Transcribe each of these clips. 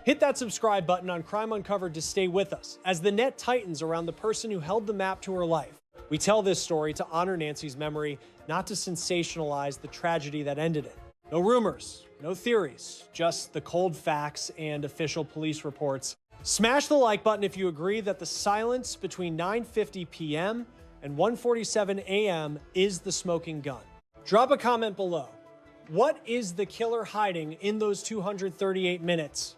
Hit that subscribe button on Crime Uncovered to stay with us as the net tightens around the person who held the map to her life. We tell this story to honor Nancy's memory, not to sensationalize the tragedy that ended it. No rumors, no theories, just the cold facts and official police reports. Smash the like button if you agree that the silence between 9:50 p.m. and 1:47 a.m. is the smoking gun. Drop a comment below. What is the killer hiding in those 238 minutes?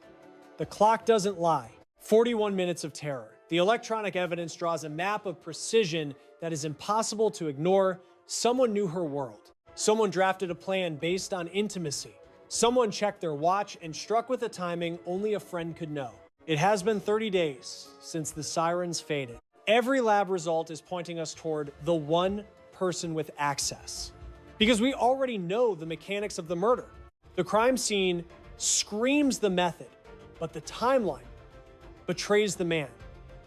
The clock doesn't lie. 41 minutes of terror. The electronic evidence draws a map of precision that is impossible to ignore. Someone knew her world. Someone drafted a plan based on intimacy. Someone checked their watch and struck with a timing only a friend could know. It has been 30 days since the sirens faded. Every lab result is pointing us toward the one person with access. Because we already know the mechanics of the murder. The crime scene screams the method, but the timeline betrays the man.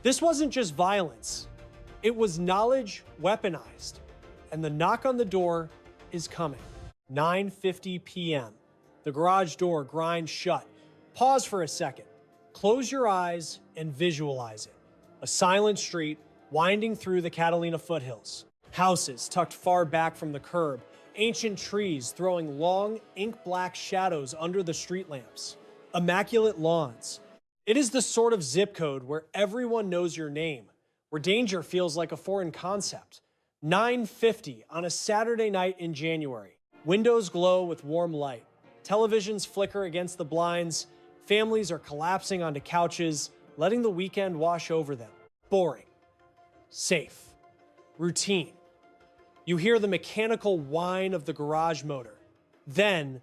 This wasn't just violence. It was knowledge weaponized. And the knock on the door is coming. 9:50 p.m. The garage door grinds shut. Pause for a second. Close your eyes and visualize it. A silent street winding through the Catalina foothills. Houses tucked far back from the curb. Ancient trees throwing long, ink-black shadows under the street lamps. Immaculate lawns. It is the sort of zip code where everyone knows your name, where danger feels like a foreign concept. 9:50 on a Saturday night in January. Windows glow with warm light. Televisions flicker against the blinds. Families are collapsing onto couches, letting the weekend wash over them. Boring. Safe. Routine. You hear the mechanical whine of the garage motor. Then,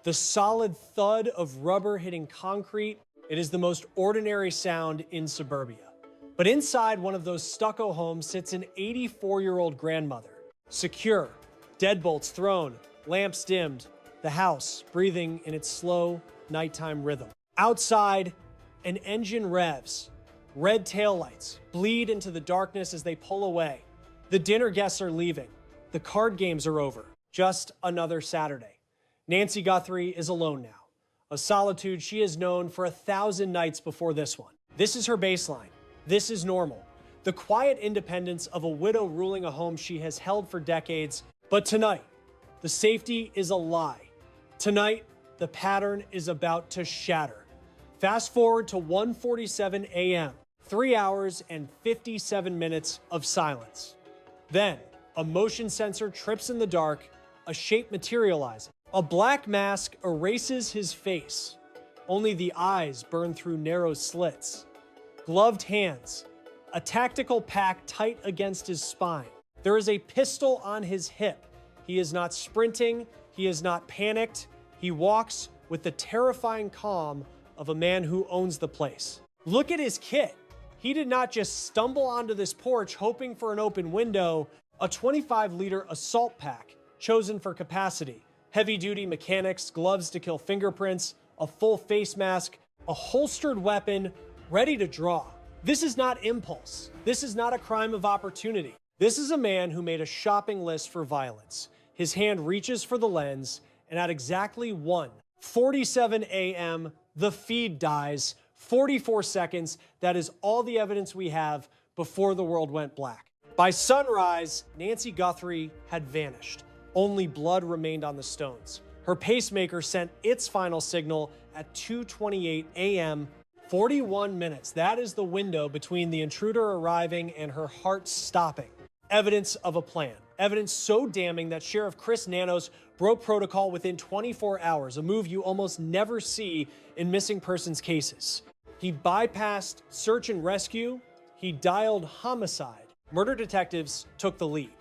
the solid thud of rubber hitting concrete. It is the most ordinary sound in suburbia. But inside one of those stucco homes sits an 84-year-old grandmother. Secure, deadbolts thrown, lamps dimmed, the house breathing in its slow nighttime rhythm. Outside, an engine revs. Red taillights bleed into the darkness as they pull away. The dinner guests are leaving. The card games are over. Just another Saturday. Nancy Guthrie is alone now. A solitude she has known for 1,000 nights before this one. This is her baseline. This is normal. The quiet independence of a widow ruling a home she has held for decades. But tonight, the safety is a lie. Tonight, the pattern is about to shatter. Fast forward to 1:47 a.m., 3 hours and 57 minutes of silence. Then, a motion sensor trips in the dark, a shape materializes. A black mask erases his face. Only the eyes burn through narrow slits. Gloved hands, a tactical pack tight against his spine. There is a pistol on his hip. He is not sprinting, he is not panicked. He walks with the terrifying calm of a man who owns the place. Look at his kit. He did not just stumble onto this porch hoping for an open window. A 25-liter assault pack, chosen for capacity. Heavy-duty mechanics, gloves to kill fingerprints, a full face mask, a holstered weapon, ready to draw. This is not impulse. This is not a crime of opportunity. This is a man who made a shopping list for violence. His hand reaches for the lens, and at exactly 1:47 a.m., the feed dies. 44 seconds, that is all the evidence we have before the world went black. By sunrise, Nancy Guthrie had vanished. Only blood remained on the stones. Her pacemaker sent its final signal at 2:28 a.m. 41 minutes. That is the window between the intruder arriving and her heart stopping. Evidence of a plan. Evidence so damning that Sheriff Chris Nanos broke protocol within 24 hours, a move you almost never see in missing persons cases. He bypassed search and rescue. He dialed homicide. Murder detectives took the lead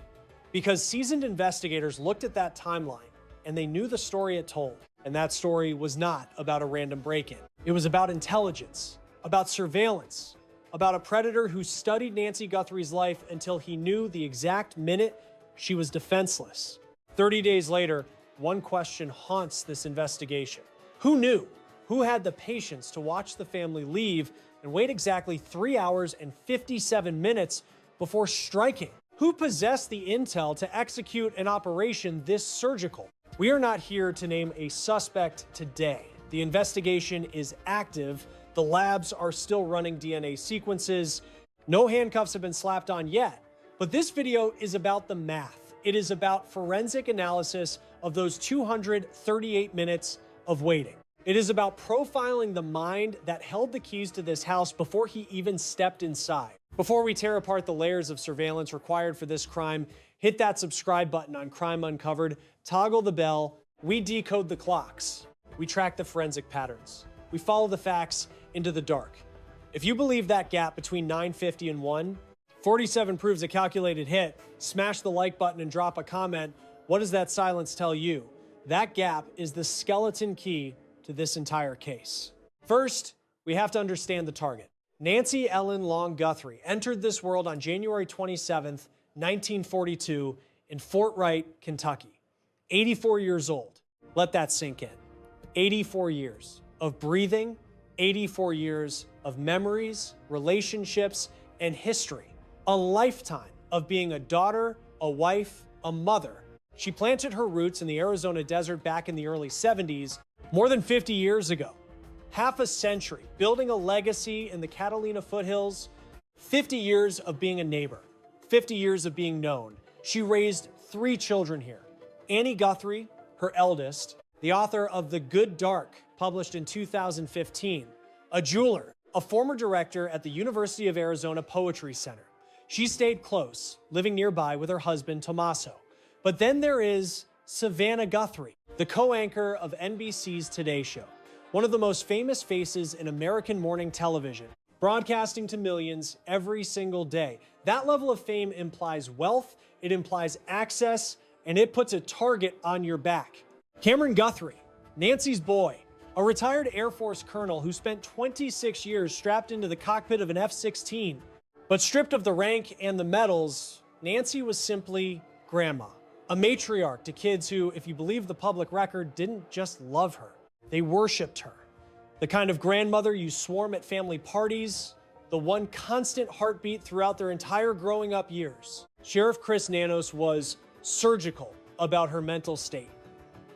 because seasoned investigators looked at that timeline and they knew the story it told. And that story was not about a random break-in. It was about intelligence, about surveillance, about a predator who studied Nancy Guthrie's life until he knew the exact minute she was defenseless. 30 days later, one question haunts this investigation. Who knew? Who had the patience to watch the family leave and wait exactly 3 hours and 57 minutes before striking? Who possessed the intel to execute an operation this surgical? We are not here to name a suspect today. The investigation is active. The labs are still running DNA sequences. No handcuffs have been slapped on yet. But this video is about the math. It is about forensic analysis of those 238 minutes of waiting. It is about profiling the mind that held the keys to this house before he even stepped inside. Before we tear apart the layers of surveillance required for this crime, hit that subscribe button on Crime Uncovered, toggle the bell. We decode the clocks. We track the forensic patterns. We follow the facts into the dark. If you believe that gap between 9:50 and 1:47 proves a calculated hit, smash the like button and drop a comment. What does that silence tell you? That gap is the skeleton key to this entire case. First, we have to understand the target. Nancy Ellen Long Guthrie entered this world on January 27th, 1942 in Fort Wright, Kentucky. 84 years old. Let that sink in. 84 years of breathing, 84 years of memories, relationships, and history. A lifetime of being a daughter, a wife, a mother. She planted her roots in the Arizona desert back in the early 70s, more than 50 years ago. Half a century building a legacy in the Catalina foothills, 50 years of being a neighbor, 50 years of being known. She raised 3 children here. Annie Guthrie, her eldest, the author of The Good Dark, published in 2015, a jeweler, a former director at the University of Arizona Poetry Center. She stayed close, living nearby with her husband, Tommaso. But then there is Savannah Guthrie, the co-anchor of NBC's Today Show, one of the most famous faces in American morning television, broadcasting to millions every single day. That level of fame implies wealth, it implies access, and it puts a target on your back. Cameron Guthrie, Nancy's boy, a retired Air Force colonel who spent 26 years strapped into the cockpit of an F-16. But stripped of the rank and the medals, Nancy was simply grandma, a matriarch to kids who, if you believe the public record, didn't just love her. They worshiped her. The kind of grandmother you swarm at family parties, the one constant heartbeat throughout their entire growing up years. Sheriff Chris Nanos was surgical about her mental state.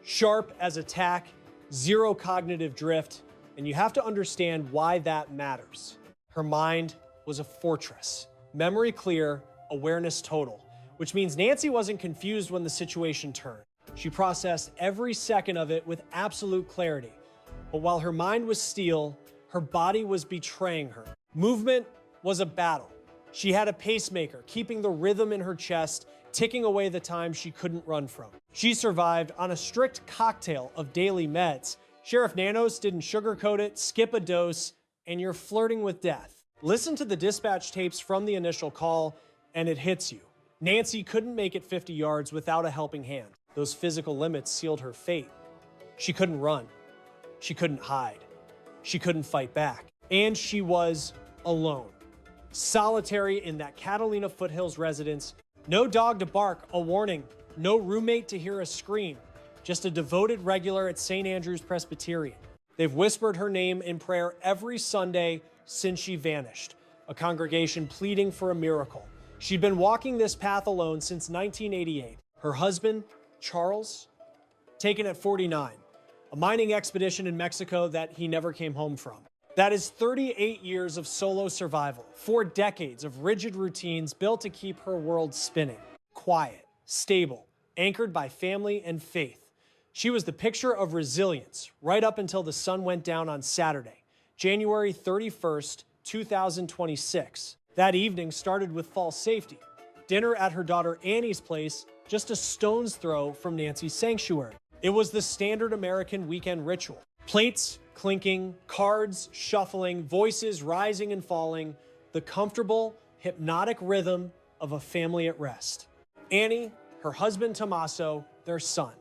Sharp as a tack, zero cognitive drift, and you have to understand why that matters. Her mind was a fortress. Memory clear, awareness total, which means Nancy wasn't confused when the situation turned. She processed every second of it with absolute clarity. But while her mind was steel, her body was betraying her. Movement was a battle. She had a pacemaker, keeping the rhythm in her chest, ticking away the time she couldn't run from. She survived on a strict cocktail of daily meds. Sheriff Nanos didn't sugarcoat it, skip a dose, and you're flirting with death. Listen to the dispatch tapes from the initial call, and it hits you. Nancy couldn't make it 50 yards without a helping hand. Those physical limits sealed her fate. She couldn't run. She couldn't hide. She couldn't fight back. And she was alone. Solitary in that Catalina foothills residence. No dog to bark, a warning. No roommate to hear a scream. Just a devoted regular at St. Andrew's Presbyterian. They've whispered her name in prayer every Sunday since she vanished. A congregation pleading for a miracle. She'd been walking this path alone since 1988. Her husband, Charles, taken at 49. A mining expedition in Mexico that he never came home from. That is 38 years of solo survival, 4 decades of rigid routines built to keep her world spinning. Quiet, stable, anchored by family and faith. She was the picture of resilience right up until the sun went down on Saturday, January 31st, 2026. That evening started with false safety. Dinner at her daughter Annie's place, just a stone's throw from Nancy's sanctuary. It was the standard American weekend ritual. Plates clinking, cards shuffling, voices rising and falling, the comfortable, hypnotic rhythm of a family at rest. Annie, her husband Tommaso, their son.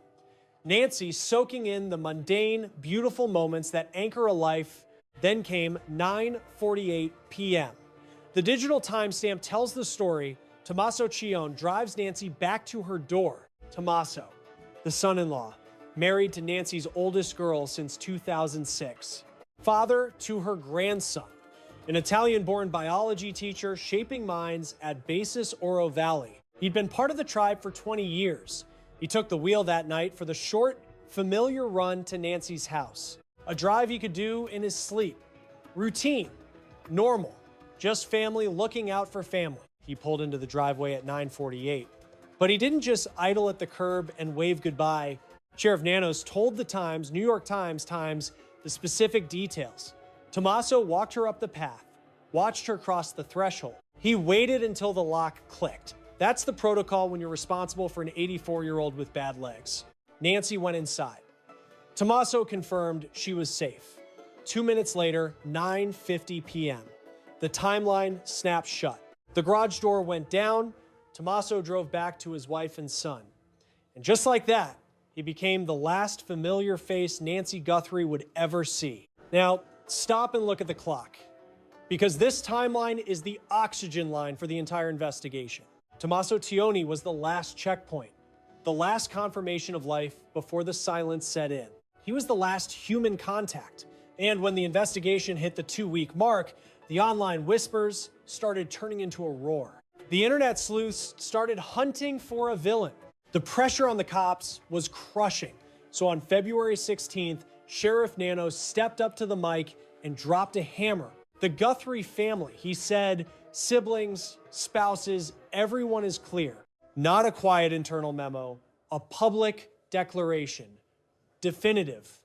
Nancy soaking in the mundane, beautiful moments that anchor a life. Then came 9:48 p.m. The digital timestamp tells the story. Tommaso Cione drives Nancy back to her door. Tommaso, the son-in-law, married to Nancy's oldest girl since 2006. Father to her grandson, an Italian-born biology teacher shaping minds at Basis Oro Valley. He'd been part of the tribe for 20 years. He took the wheel that night for the short, familiar run to Nancy's house. A drive he could do in his sleep. Routine, normal, just family looking out for family. He pulled into the driveway at 9:48. But he didn't just idle at the curb and wave goodbye. Sheriff Nanos told the New York Times, the specific details. Tommaso walked her up the path, watched her cross the threshold. He waited until the lock clicked. That's the protocol when you're responsible for an 84-year-old with bad legs. Nancy went inside. Tommaso confirmed she was safe. 2 minutes later, 9:50 p.m. The timeline snapped shut. The garage door went down. Tommaso drove back to his wife and son. And just like that, he became the last familiar face Nancy Guthrie would ever see. Now, stop and look at the clock, because this timeline is the oxygen line for the entire investigation. Tommaso Tioni was the last checkpoint, the last confirmation of life before the silence set in. He was the last human contact. And when the investigation hit the 2-week mark, the online whispers started turning into a roar. The internet sleuths started hunting for a villain. The pressure on the cops was crushing. So on February 16th, Sheriff Nanos stepped up to the mic and dropped a hammer. The Guthrie family, he said, siblings, spouses, everyone is clear. Not a quiet internal memo, a public declaration. Definitive,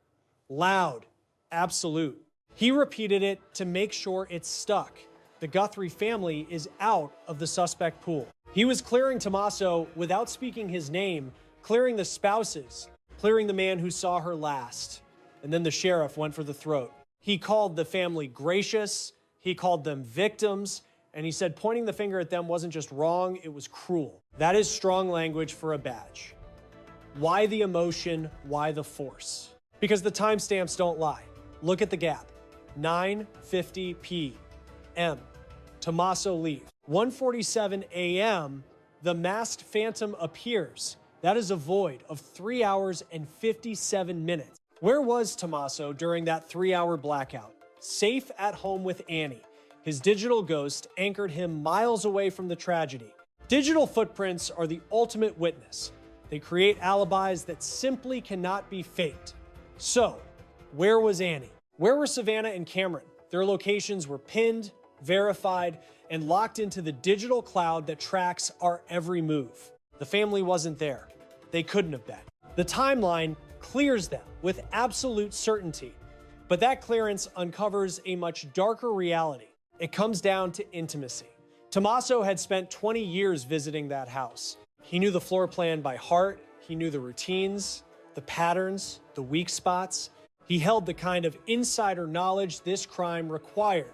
loud, absolute. He repeated it to make sure it stuck. The Guthrie family is out of the suspect pool. He was clearing Tommaso without speaking his name, clearing the spouses, clearing the man who saw her last. And then the sheriff went for the throat. He called the family gracious, he called them victims, and he said pointing the finger at them wasn't just wrong, it was cruel. That is strong language for a badge. Why the emotion? Why the force? Because the timestamps don't lie. Look at the gap. 9:50 p.m. Tommaso leaves. 1:47 a.m. The masked phantom appears. That is a void of 3 hours and 57 minutes. Where was Tommaso during that 3-hour blackout? Safe at home with Annie. His digital ghost anchored him miles away from the tragedy. Digital footprints are the ultimate witness. They create alibis that simply cannot be faked. So, where was Annie? Where were Savannah and Cameron? Their locations were pinned, verified, and locked into the digital cloud that tracks our every move. The family wasn't there. They couldn't have been. The timeline clears them with absolute certainty, but that clearance uncovers a much darker reality. It comes down to intimacy. Tommaso had spent 20 years visiting that house. He knew the floor plan by heart. He knew the routines, the patterns, the weak spots. He held the kind of insider knowledge this crime required.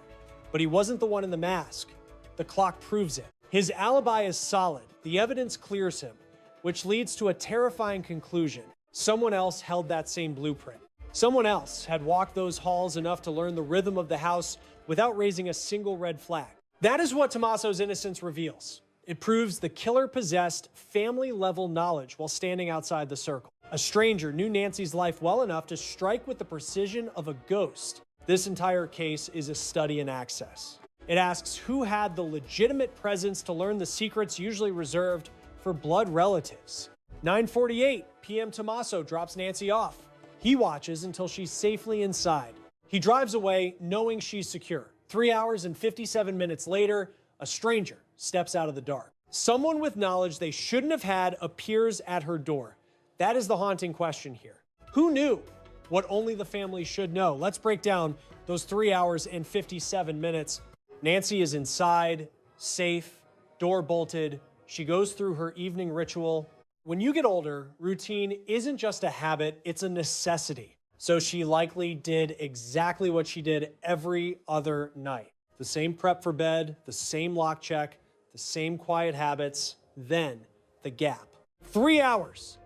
But he wasn't the one in the mask. The clock proves it. His alibi is solid. The evidence clears him, which leads to a terrifying conclusion. Someone else held that same blueprint. Someone else had walked those halls enough to learn the rhythm of the house without raising a single red flag. That is what Tommaso's innocence reveals. It proves the killer possessed family-level knowledge while standing outside the circle. A stranger knew Nancy's life well enough to strike with the precision of a ghost. This entire case is a study in access. It asks who had the legitimate presence to learn the secrets usually reserved for blood relatives. 9:48 p.m. Tommaso drops Nancy off. He watches until she's safely inside. He drives away knowing she's secure. 3 hours and 57 minutes later, a stranger steps out of the dark. Someone with knowledge they shouldn't have had appears at her door. That is the haunting question here. Who knew what only the family should know? Let's break down those 3 hours and 57 minutes. Nancy is inside, safe, door bolted. She goes through her evening ritual. When you get older, routine isn't just a habit, it's a necessity. So she likely did exactly what she did every other night. The same prep for bed, the same lock check, the same quiet habits, then the gap. 3 hours,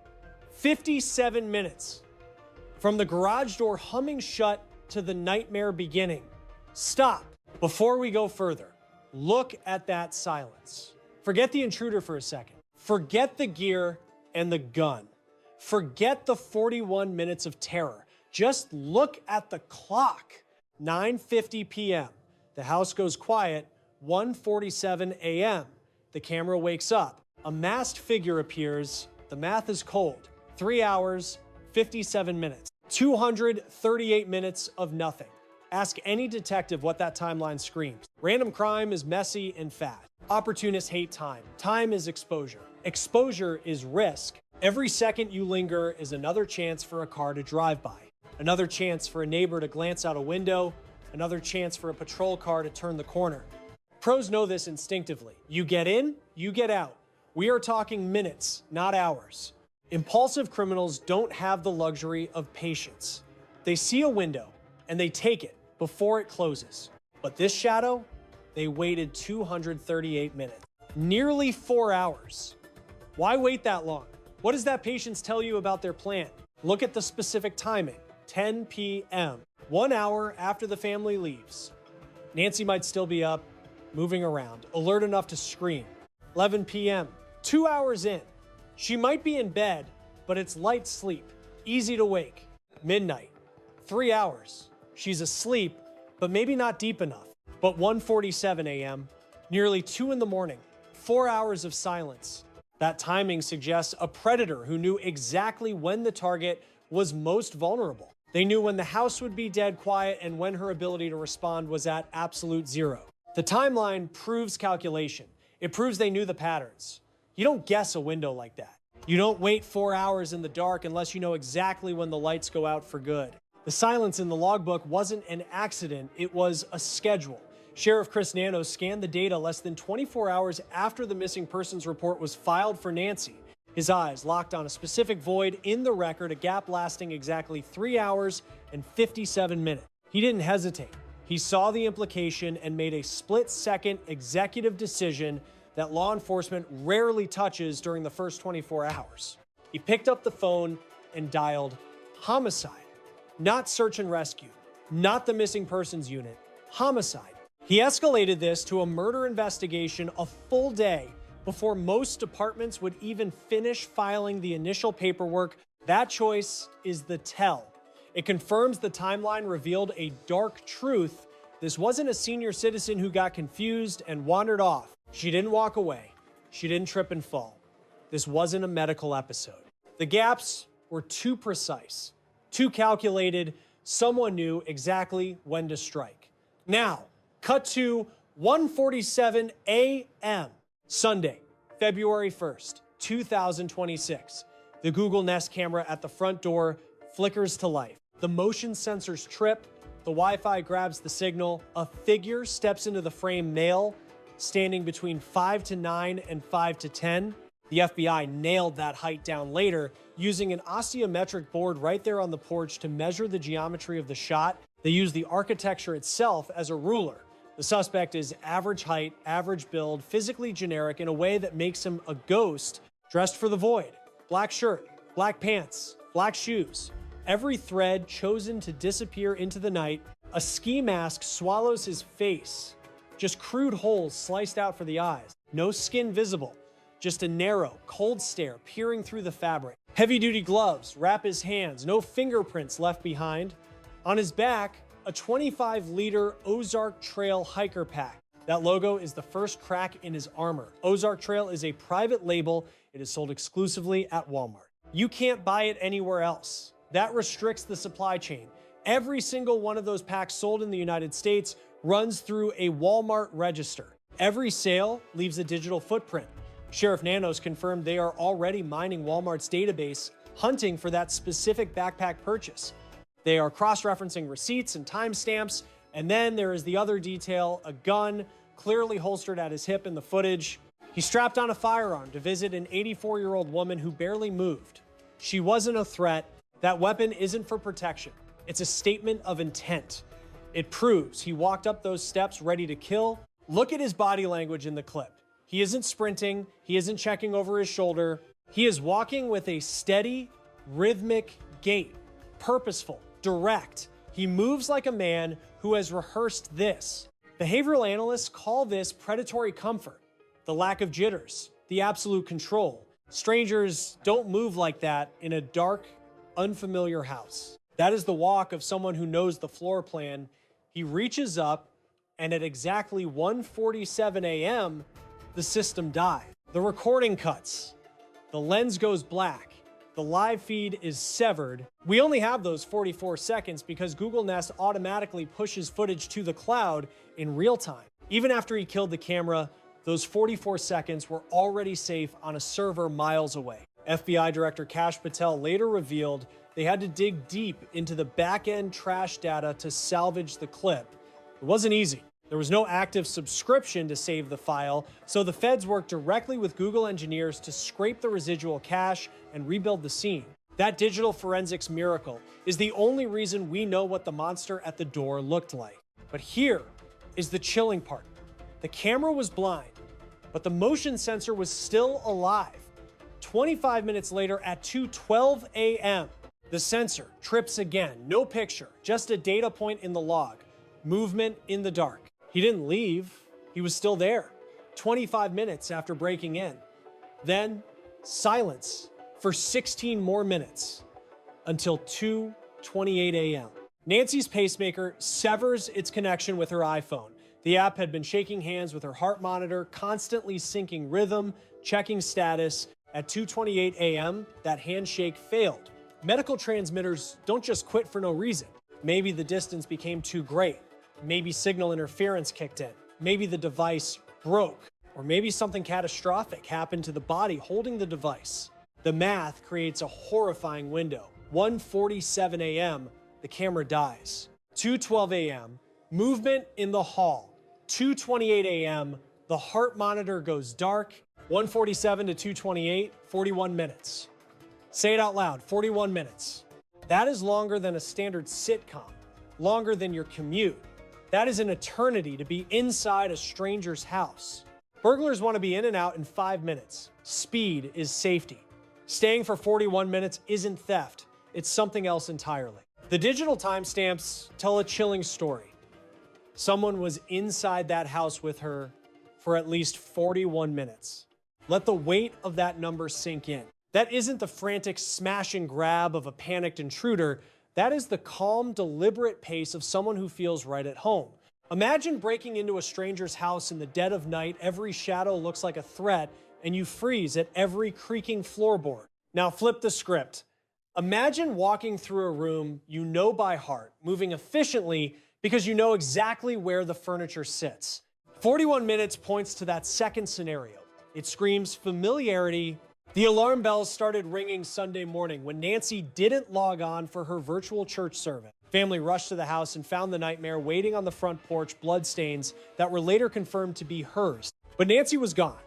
57 minutes. From the garage door humming shut to the nightmare beginning. Stop. Before we go further, look at that silence. Forget the intruder for a second. Forget the gear and the gun. Forget the 41 minutes of terror. Just look at the clock. 9:50 p.m. The house goes quiet. 1:47 a.m. The camera wakes up. A masked figure appears. The math is cold. 3 hours, 57 minutes. 238 minutes of nothing. Ask any detective what that timeline screams. Random crime is messy and fast. Opportunists hate time. Time is exposure. Exposure is risk. Every second you linger is another chance for a car to drive by, another chance for a neighbor to glance out a window, another chance for a patrol car to turn the corner. Pros know this instinctively. You get in, you get out. We are talking minutes, not hours. Impulsive criminals don't have the luxury of patience. They see a window and they take it before it closes. But this shadow, they waited 238 minutes, nearly 4 hours. Why wait that long? What does that patience tell you about their plan? Look at the specific timing, 10 p.m., 1 hour after the family leaves. Nancy might still be up, moving around, alert enough to scream. 11 p.m., 2 hours in. She might be in bed, but it's light sleep, easy to wake. Midnight, 3 hours. She's asleep, but maybe not deep enough. But 1:47 a.m., nearly 2 in the morning, 4 hours of silence. That timing suggests a predator who knew exactly when the target was most vulnerable. They knew when the house would be dead quiet and when her ability to respond was at absolute zero. The timeline proves calculation. It proves they knew the patterns. You don't guess a window like that. You don't wait 4 hours in the dark unless you know exactly when the lights go out for good. The silence in the logbook wasn't an accident, it was a schedule. Sheriff Chris Nanos scanned the data less than 24 hours after the missing persons report was filed for Nancy. His eyes locked on a specific void in the record, a gap lasting exactly 3 hours and 57 minutes. He didn't hesitate. He saw the implication and made a split-second executive decision that law enforcement rarely touches during the first 24 hours. He picked up the phone and dialed homicide. Not search and rescue, not the missing persons unit, homicide. He escalated this to a murder investigation a full day before most departments would even finish filing the initial paperwork. That choice is the tell. It confirms the timeline revealed a dark truth. This wasn't a senior citizen who got confused and wandered off. She didn't walk away. She didn't trip and fall. This wasn't a medical episode. The gaps were too precise, too calculated. Someone knew exactly when to strike. Now, cut to 1:47 a.m. Sunday, February 1st, 2026. The Google Nest camera at the front door flickers to life. The motion sensors trip. The Wi-Fi grabs the signal. A figure steps into the frame, male, standing between 5'9" and 5'10". The FBI nailed that height down later, using an osteometric board right there on the porch to measure the geometry of the shot. They used the architecture itself as a ruler. The suspect is average height, average build, physically generic in a way that makes him a ghost dressed for the void. Black shirt, black pants, black shoes. Every thread chosen to disappear into the night. A ski mask swallows his face. Just crude holes sliced out for the eyes. No skin visible. Just a narrow, cold stare peering through the fabric. Heavy-duty gloves wrap his hands. No fingerprints left behind. On his back, a 25-liter Ozark Trail hiker pack. That logo is the first crack in his armor. Ozark Trail is a private label. It is sold exclusively at Walmart. You can't buy it anywhere else. That restricts the supply chain. Every single one of those packs sold in the United States runs through a Walmart register. Every sale leaves a digital footprint. Sheriff Nanos confirmed they are already mining Walmart's database, hunting for that specific backpack purchase. They are cross-referencing receipts and timestamps, and then there is the other detail, a gun clearly holstered at his hip in the footage. He strapped on a firearm to visit an 84-year-old woman who barely moved. She wasn't a threat. That weapon isn't for protection. It's a statement of intent. It proves he walked up those steps ready to kill. Look at his body language in the clip. He isn't sprinting. He isn't checking over his shoulder. He is walking with a steady, rhythmic gait, purposeful, direct. He moves like a man who has rehearsed this. Behavioral analysts call this predatory comfort, the lack of jitters, the absolute control. Strangers don't move like that in a dark, unfamiliar house. That is the walk of someone who knows the floor plan. He reaches up, and at exactly 1:47 a.m., the system dies. The recording cuts. The lens goes black. the live feed is severed. We only have those 44 seconds because Google Nest automatically pushes footage to the cloud in real time. Even after he killed the camera, those 44 seconds were already safe on a server miles away. FBI Director Kash Patel later revealed they had to dig deep into the back-end trash data to salvage the clip. It wasn't easy. There was no active subscription to save the file, so the feds worked directly with Google engineers to scrape the residual cache and rebuild the scene. That digital forensics miracle is the only reason we know what the monster at the door looked like. But here is the chilling part. The camera was blind, but the motion sensor was still alive. 25 minutes later at 2:12 a.m., the sensor trips again. No picture, just a data point in the log. Movement in the dark. He didn't leave. He was still there. 25 minutes after breaking in. Then silence for 16 more minutes until 2:28 a.m. Nancy's pacemaker severs its connection with her iPhone. The app had been shaking hands with her heart monitor, constantly syncing rhythm, checking status. At 2:28 a.m., that handshake failed. Medical transmitters don't just quit for no reason. Maybe the distance became too great. Maybe signal interference kicked in. Maybe the device broke. Or maybe something catastrophic happened to the body holding the device. The math creates a horrifying window. 1:47 a.m., the camera dies. 2:12 a.m., movement in the hall. 2:28 a.m., the heart monitor goes dark. 1:47 to 2:28, 41 minutes. Say it out loud, 41 minutes. That is longer than a standard sitcom, longer than your commute. That is an eternity to be inside a stranger's house. Burglars want to be in and out in 5 minutes. Speed is safety. Staying for 41 minutes isn't theft. It's something else entirely. The digital timestamps tell a chilling story. Someone was inside that house with her for at least 41 minutes. Let the weight of that number sink in. That isn't the frantic smash and grab of a panicked intruder. That is the calm, deliberate pace of someone who feels right at home. Imagine breaking into a stranger's house in the dead of night, every shadow looks like a threat, and you freeze at every creaking floorboard. Now flip the script. Imagine walking through a room you know by heart, moving efficiently because you know exactly where the furniture sits. 41 minutes points to that second scenario. It screams familiarity. The alarm bells started ringing Sunday morning when Nancy didn't log on for her virtual church service. Family rushed to the house and found the nightmare waiting on the front porch, bloodstains that were later confirmed to be hers. But Nancy was gone.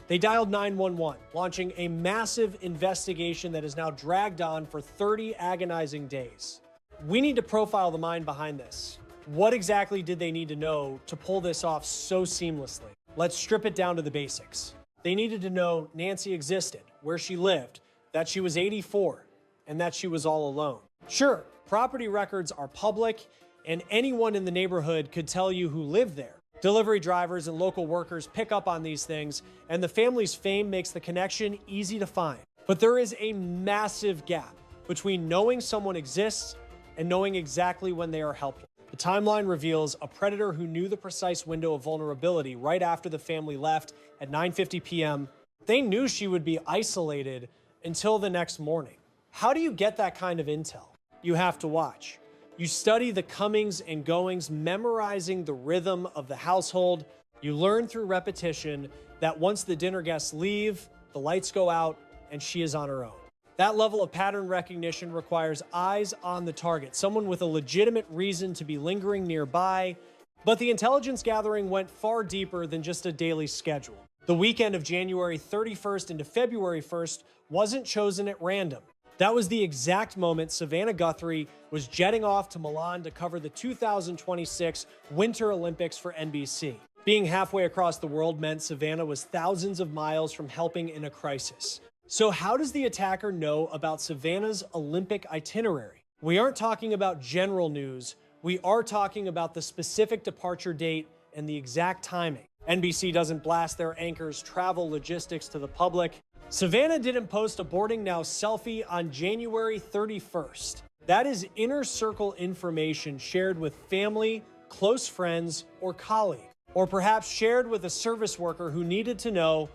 They dialed 911, launching a massive investigation that is now dragged on for 30 agonizing days. We need to profile the mind behind this. What exactly did they need to know to pull this off so seamlessly? Let's strip it down to the basics. They needed to know Nancy existed, where she lived, that she was 84, and that she was all alone. Sure, property records are public, and anyone in the neighborhood could tell you who lived there. Delivery drivers and local workers pick up on these things, and the family's fame makes the connection easy to find. But there is a massive gap between knowing someone exists and knowing exactly when they are helpless. The timeline reveals a predator who knew the precise window of vulnerability right after the family left at 9:50 p.m. They knew she would be isolated until the next morning. How do you get that kind of intel? You have to watch. You study the comings and goings, memorizing the rhythm of the household. You learn through repetition that once the dinner guests leave, the lights go out, and she is on her own. That level of pattern recognition requires eyes on the target, someone with a legitimate reason to be lingering nearby. But the intelligence gathering went far deeper than just a daily schedule. The weekend of January 31st into February 1st wasn't chosen at random. That was the exact moment Savannah Guthrie was jetting off to Milan to cover the 2026 Winter Olympics for NBC. Being halfway across the world meant Savannah was thousands of miles from helping in a crisis. So how does the attacker know about Savannah's Olympic itinerary? We aren't talking about general news. We are talking about the specific departure date and the exact timing. NBC doesn't blast their anchors' travel logistics to the public. Savannah didn't post a boarding now selfie on January 31st. That is inner circle information shared with family, close friends, or colleagues, or perhaps shared with a service worker who needed to know,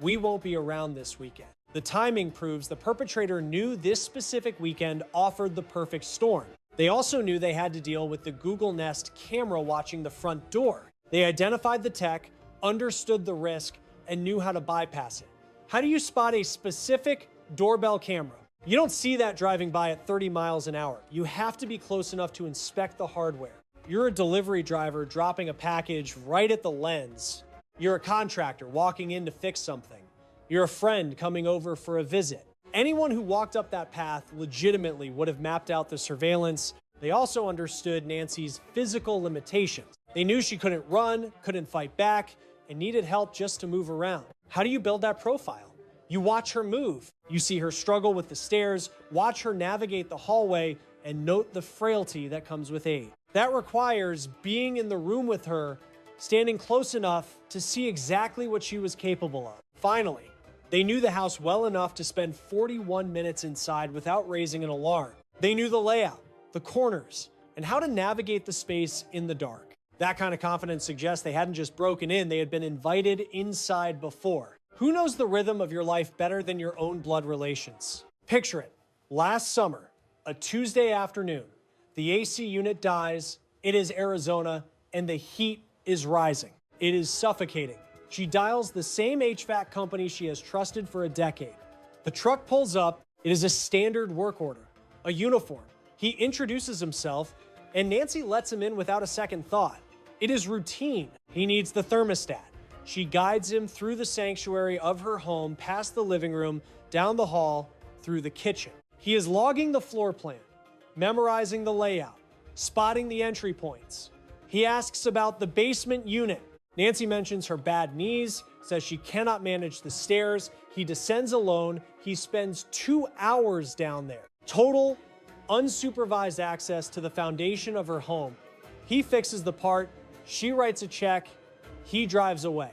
we won't be around this weekend. The timing proves the perpetrator knew this specific weekend offered the perfect storm. They also knew they had to deal with the Google Nest camera watching the front door. They identified the tech, understood the risk, and knew how to bypass it. How do you spot a specific doorbell camera? You don't see that driving by at 30 miles an hour. You have to be close enough to inspect the hardware. You're a delivery driver dropping a package right at the lens. You're a contractor walking in to fix something. You're a friend coming over for a visit. Anyone who walked up that path legitimately would have mapped out the surveillance. They also understood Nancy's physical limitations. They knew she couldn't run, couldn't fight back, and needed help just to move around. How do you build that profile? You watch her move. You see her struggle with the stairs, watch her navigate the hallway, and note the frailty that comes with age. That requires being in the room with her, standing close enough to see exactly what she was capable of. Finally, they knew the house well enough to spend 41 minutes inside without raising an alarm. They knew the layout, the corners, and how to navigate the space in the dark. That kind of confidence suggests they hadn't just broken in, they had been invited inside before. Who knows the rhythm of your life better than your own blood relations? Picture it. Last summer, a Tuesday afternoon, the AC unit dies, it is Arizona, and the heat is rising. It is suffocating. She dials the same HVAC company she has trusted for a decade. The truck pulls up. It is a standard work order, a uniform. He introduces himself, and Nancy lets him in without a second thought. It is routine. He needs the thermostat. She guides him through the sanctuary of her home, past the living room, down the hall, through the kitchen. He is logging the floor plan, memorizing the layout, spotting the entry points. He asks about the basement unit. Nancy mentions her bad knees, says she cannot manage the stairs. He descends alone. He spends 2 hours down there. Total, unsupervised access to the foundation of her home. He fixes the part. She writes a check. He drives away.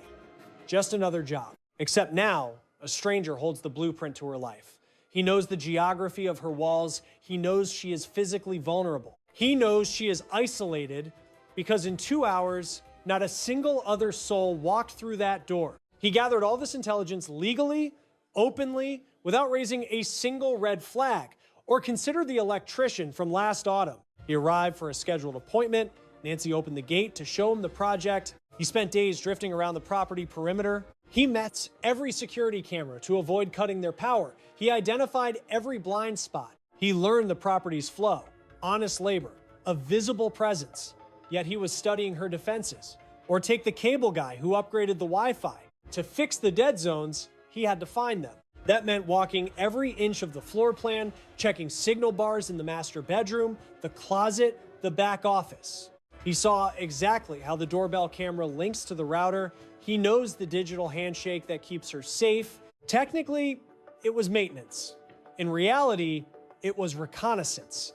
Just another job. Except now, a stranger holds the blueprint to her life. He knows the geography of her walls. He knows she is physically vulnerable. He knows she is isolated because in 2 hours, not a single other soul walked through that door. He gathered all this intelligence legally, openly, without raising a single red flag. Or consider the electrician from last autumn. He arrived for a scheduled appointment. Nancy opened the gate to show him the project. He spent days drifting around the property perimeter. He met every security camera to avoid cutting their power. He identified every blind spot. He learned the property's flow, honest labor, a visible presence. Yet he was studying her defenses. Or take the cable guy who upgraded the Wi-Fi. To fix the dead zones, he had to find them. That meant walking every inch of the floor plan, checking signal bars in the master bedroom, the closet, the back office. He saw exactly how the doorbell camera links to the router. He knows the digital handshake that keeps her safe. Technically, it was maintenance. In reality, it was reconnaissance.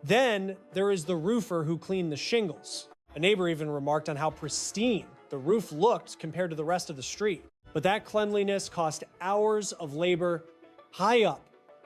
Then there is the roofer who cleaned the shingles. A neighbor even remarked on how pristine the roof looked compared to the rest of the street. But that cleanliness cost hours of labor high up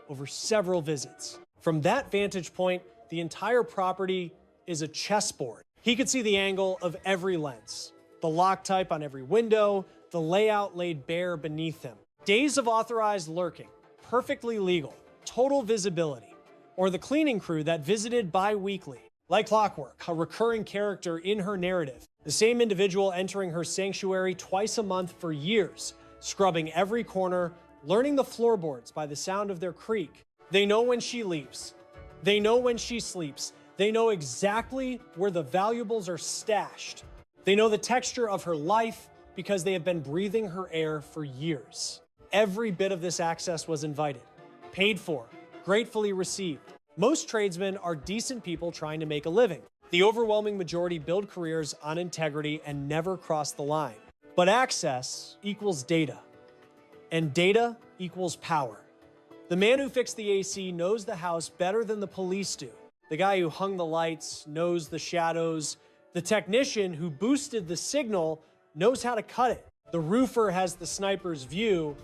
over several visits. From that vantage point, the entire property is a chessboard. He could see the angle of every lens, the lock type on every window, the layout laid bare beneath him. Days of authorized lurking, perfectly legal, total visibility. Or the cleaning crew that visited bi-weekly. Like clockwork, a recurring character in her narrative. The same individual entering her sanctuary twice a month for years, scrubbing every corner, learning the floorboards by the sound of their creak. They know when she leaves. They know when she sleeps. They know exactly where the valuables are stashed. They know the texture of her life because they have been breathing her air for years. Every bit of this access was invited, paid for, gratefully received. Most tradesmen are decent people trying to make a living. The overwhelming majority build careers on integrity and never cross the line. But access equals data, and data equals power. The man who fixed the AC knows the house better than the police do. The guy who hung the lights knows the shadows. The technician who boosted the signal knows how to cut it. The roofer has the sniper's view.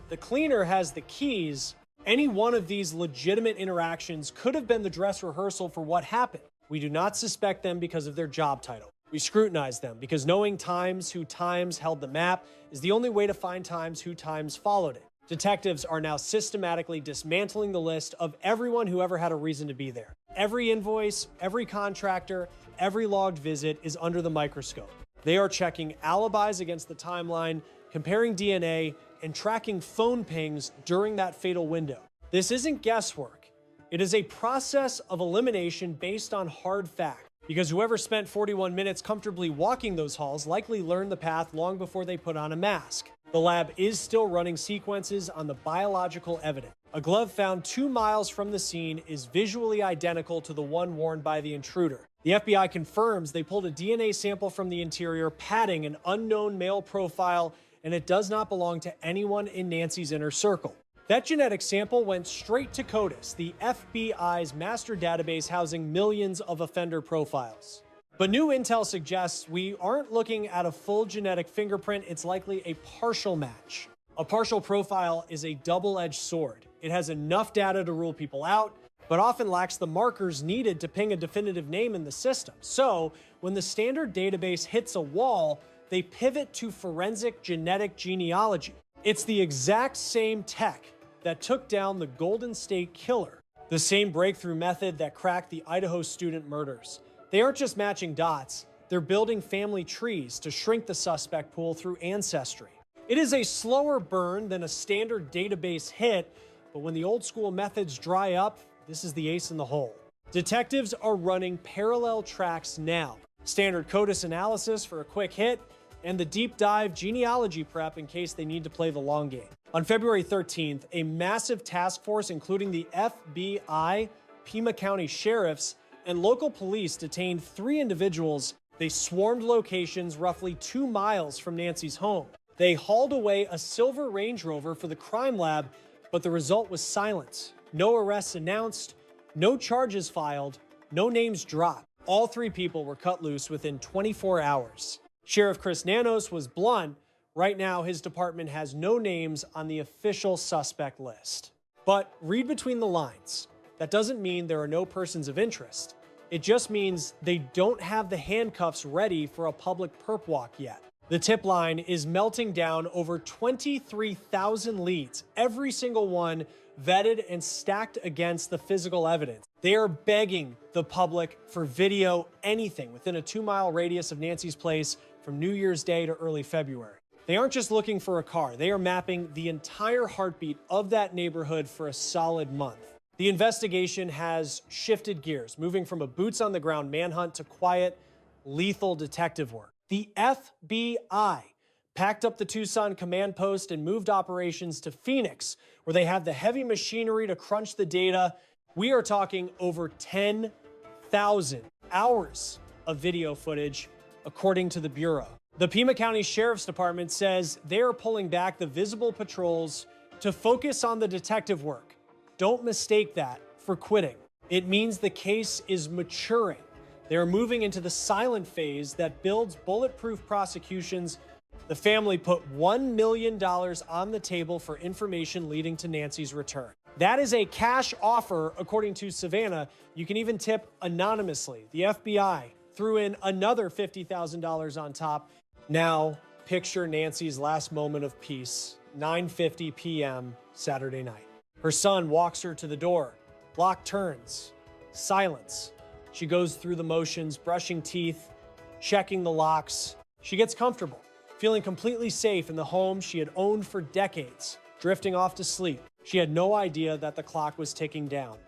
The cleaner has the keys. Any one of these legitimate interactions could have been the dress rehearsal for what happened. We do not suspect them because of their job title. We scrutinize them because knowing times who times held the map is the only way to find times who times followed it. Detectives are now systematically dismantling the list of everyone who ever had a reason to be there. Every invoice, every contractor, every logged visit is under the microscope. They are checking alibis against the timeline, comparing DNA, and tracking phone pings during that fatal window. This isn't guesswork. It is a process of elimination based on hard fact, because whoever spent 41 minutes comfortably walking those halls likely learned the path long before they put on a mask. The lab is still running sequences on the biological evidence. A glove found 2 miles from the scene is visually identical to the one worn by the intruder. The FBI confirms they pulled a DNA sample from the interior, padding an unknown male profile, and it does not belong to anyone in Nancy's inner circle. That genetic sample went straight to CODIS, the FBI's master database housing millions of offender profiles. But new intel suggests we aren't looking at a full genetic fingerprint, it's likely a partial match. A partial profile is a double-edged sword. It has enough data to rule people out, but often lacks the markers needed to ping a definitive name in the system. So, when the standard database hits a wall, they pivot to forensic genetic genealogy. It's the exact same tech that took down the Golden State Killer, the same breakthrough method that cracked the Idaho student murders. They aren't just matching dots, they're building family trees to shrink the suspect pool through ancestry. It is a slower burn than a standard database hit, but when the old school methods dry up, this is the ace in the hole. Detectives are running parallel tracks now. Standard CODIS analysis for a quick hit, and the deep dive genealogy prep in case they need to play the long game. On February 13th, a massive task force, including the FBI, Pima County sheriffs, and local police detained 3 individuals. They swarmed locations roughly 2 miles from Nancy's home. They hauled away a silver Range Rover for the crime lab, but the result was silence. No arrests announced, no charges filed, no names dropped. All 3 people were cut loose within 24 hours. Sheriff Chris Nanos was blunt. Right now, his department has no names on the official suspect list. But read between the lines. That doesn't mean there are no persons of interest. It just means they don't have the handcuffs ready for a public perp walk yet. The tip line is melting down over 23,000 leads, every single one vetted and stacked against the physical evidence. They are begging the public for video, anything within a 2-mile radius of Nancy's place from New Year's Day to early February. They aren't just looking for a car, they are mapping the entire heartbeat of that neighborhood for a solid month. The investigation has shifted gears, moving from a boots-on-the-ground manhunt to quiet, lethal detective work. The FBI packed up the Tucson command post and moved operations to Phoenix, where they have the heavy machinery to crunch the data. We are talking over 10,000 hours of video footage, according to the Bureau. The Pima County Sheriff's Department says they are pulling back the visible patrols to focus on the detective work. Don't mistake that for quitting. It means the case is maturing. They are moving into the silent phase that builds bulletproof prosecutions. The family put $1 million on the table for information leading to Nancy's return. That is a cash offer, according to Savannah. You can even tip anonymously. The FBI threw in another $50,000 on top. Now, picture Nancy's last moment of peace, 9:50 p.m. Saturday night. Her son walks her to the door. Lock turns. Silence. She goes through the motions, brushing teeth, checking the locks. She gets comfortable, feeling completely safe in the home she had owned for decades, drifting off to sleep. She had no idea that the clock was ticking down.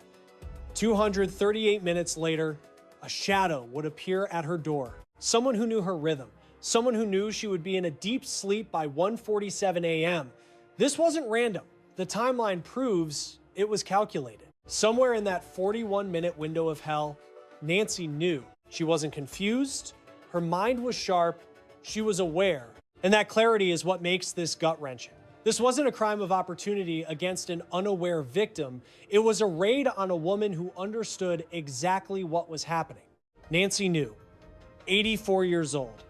238 minutes later, a shadow would appear at her door. Someone who knew her rhythm. Someone who knew she would be in a deep sleep by 1:47 a.m. This wasn't random. The timeline proves it was calculated. Somewhere in that 41-minute window of hell, Nancy knew. She wasn't confused. Her mind was sharp. She was aware. And that clarity is what makes this gut-wrenching. This wasn't a crime of opportunity against an unaware victim. It was a raid on a woman who understood exactly what was happening. Nancy knew. 84 years old.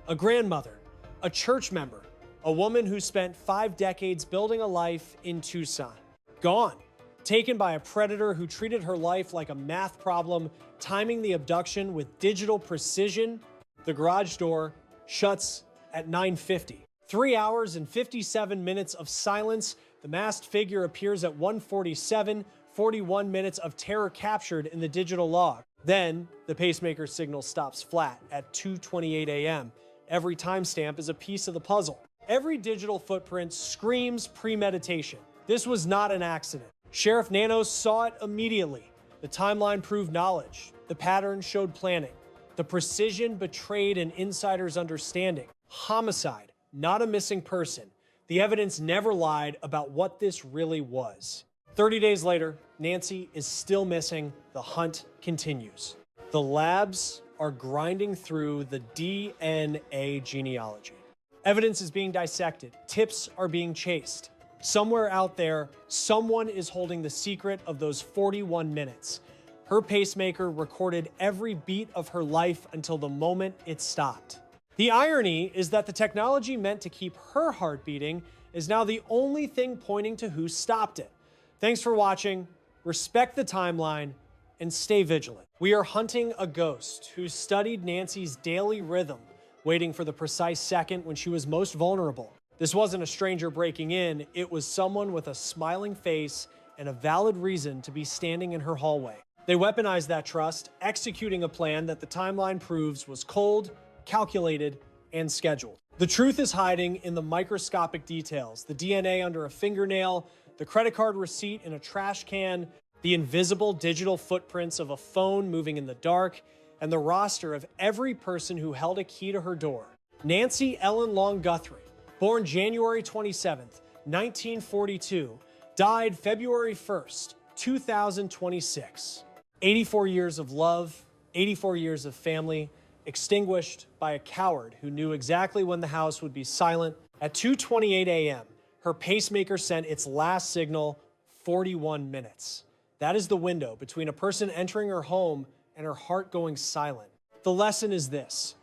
A grandmother. A church member. A woman who spent 5 decades building a life in Tucson. Gone. Taken by a predator who treated her life like a math problem, timing the abduction with digital precision. The garage door shuts at 9:50. 3 hours and 57 minutes of silence The masked figure appears at 1:47, 41 minutes of terror captured in the digital log. Then, the pacemaker signal stops flat at 2:28 a.m. Every timestamp is a piece of the puzzle. Every digital footprint screams premeditation. This was not an accident. Sheriff Nanos saw it immediately. The timeline proved knowledge. The pattern showed planning. The precision betrayed an insider's understanding. Homicide, not a missing person. The evidence never lied about what this really was. 30 days later, Nancy is still missing. The hunt continues. The labs are grinding through the DNA genealogy. Evidence is being dissected. Tips are being chased. Somewhere out there, someone is holding the secret of those 41 minutes. Her pacemaker recorded every beat of her life until the moment it stopped. The irony is that the technology meant to keep her heart beating is now the only thing pointing to who stopped it. Thanks for watching. Respect the timeline and stay vigilant. We are hunting a ghost who studied Nancy's daily rhythm, waiting for the precise second when she was most vulnerable. This wasn't a stranger breaking in. It was someone with a smiling face and a valid reason to be standing in her hallway. They weaponized that trust, executing a plan that the timeline proves was cold, calculated, and scheduled. The truth is hiding in the microscopic details: the DNA under a fingernail, the credit card receipt in a trash can, the invisible digital footprints of a phone moving in the dark, and the roster of every person who held a key to her door. Nancy Ellen Long Guthrie, born January 27th, 1942, died February 1st, 2026. 84 years of love, 84 years of family, extinguished by a coward who knew exactly when the house would be silent. At 2:28 a.m., her pacemaker sent its last signal, 41 minutes. That is the window between a person entering her home and her heart going silent. The lesson is this: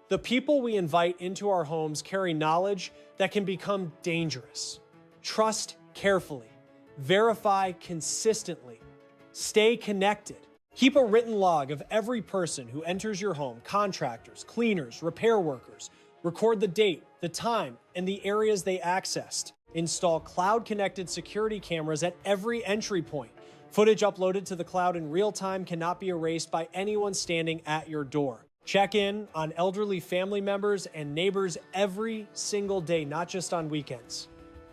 the people we invite into our homes carry knowledge that can become dangerous. Trust carefully. Verify consistently. Stay connected. Keep a written log of every person who enters your home: contractors, cleaners, repair workers. Record the date, the time, and the areas they accessed. Install cloud-connected security cameras at every entry point. Footage uploaded to the cloud in real time cannot be erased by anyone standing at your door. Check in on elderly family members and neighbors every single day, not just on weekends.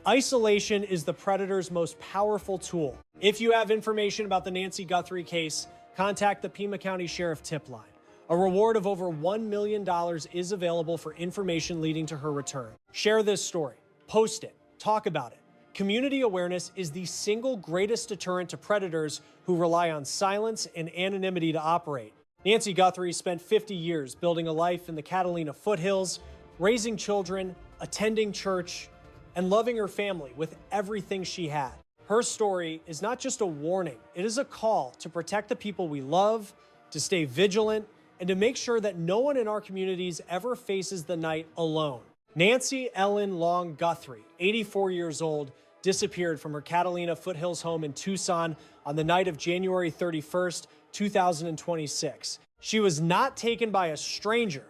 Isolation is the predator's most powerful tool. If you have information about the Nancy Guthrie case, contact the Pima County Sheriff Tip Line. A reward of over $1 million is available for information leading to her return. Share this story. Post it. Talk about it. Community awareness is the single greatest deterrent to predators who rely on silence and anonymity to operate. Nancy Guthrie spent 50 years building a life in the Catalina foothills, raising children, attending church, and loving her family with everything she had. Her story is not just a warning, it is a call to protect the people we love, to stay vigilant, and to make sure that no one in our communities ever faces the night alone. Nancy Ellen Long Guthrie, 84 years old, disappeared from her Catalina foothills home in Tucson on the night of January 31st, 2026. She was not taken by a stranger.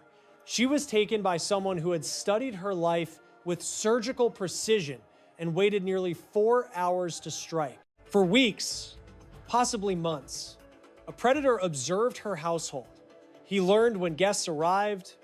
She was taken by someone who had studied her life with surgical precision and waited nearly 4 hours to strike. For weeks, possibly months, a predator observed her household. He learned when guests arrived,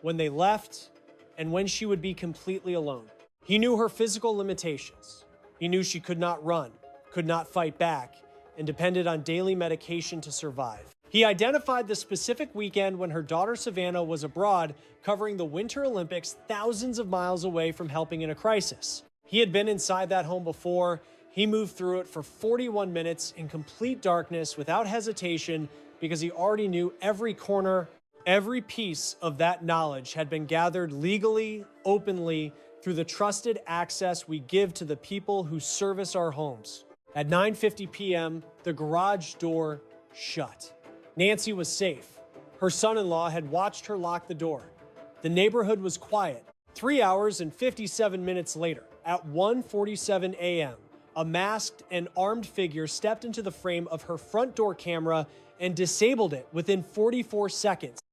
when they left, and when she would be completely alone. He knew her physical limitations. He knew she could not run, could not fight back, and depended on daily medication to survive. He identified the specific weekend when her daughter Savannah was abroad covering the Winter Olympics thousands of miles away from helping in a crisis. He had been inside that home before. He moved through it for 41 minutes in complete darkness without hesitation because he already knew every corner, every piece of that knowledge had been gathered legally, openly, through the trusted access we give to the people who service our homes. At 9:50 p.m., the garage door shut. Nancy was safe. Her son-in-law had watched her lock the door. The neighborhood was quiet. 3 hours and 57 minutes later, at 1:47 a.m., a masked and armed figure stepped into the frame of her front door camera and disabled it within 44 seconds.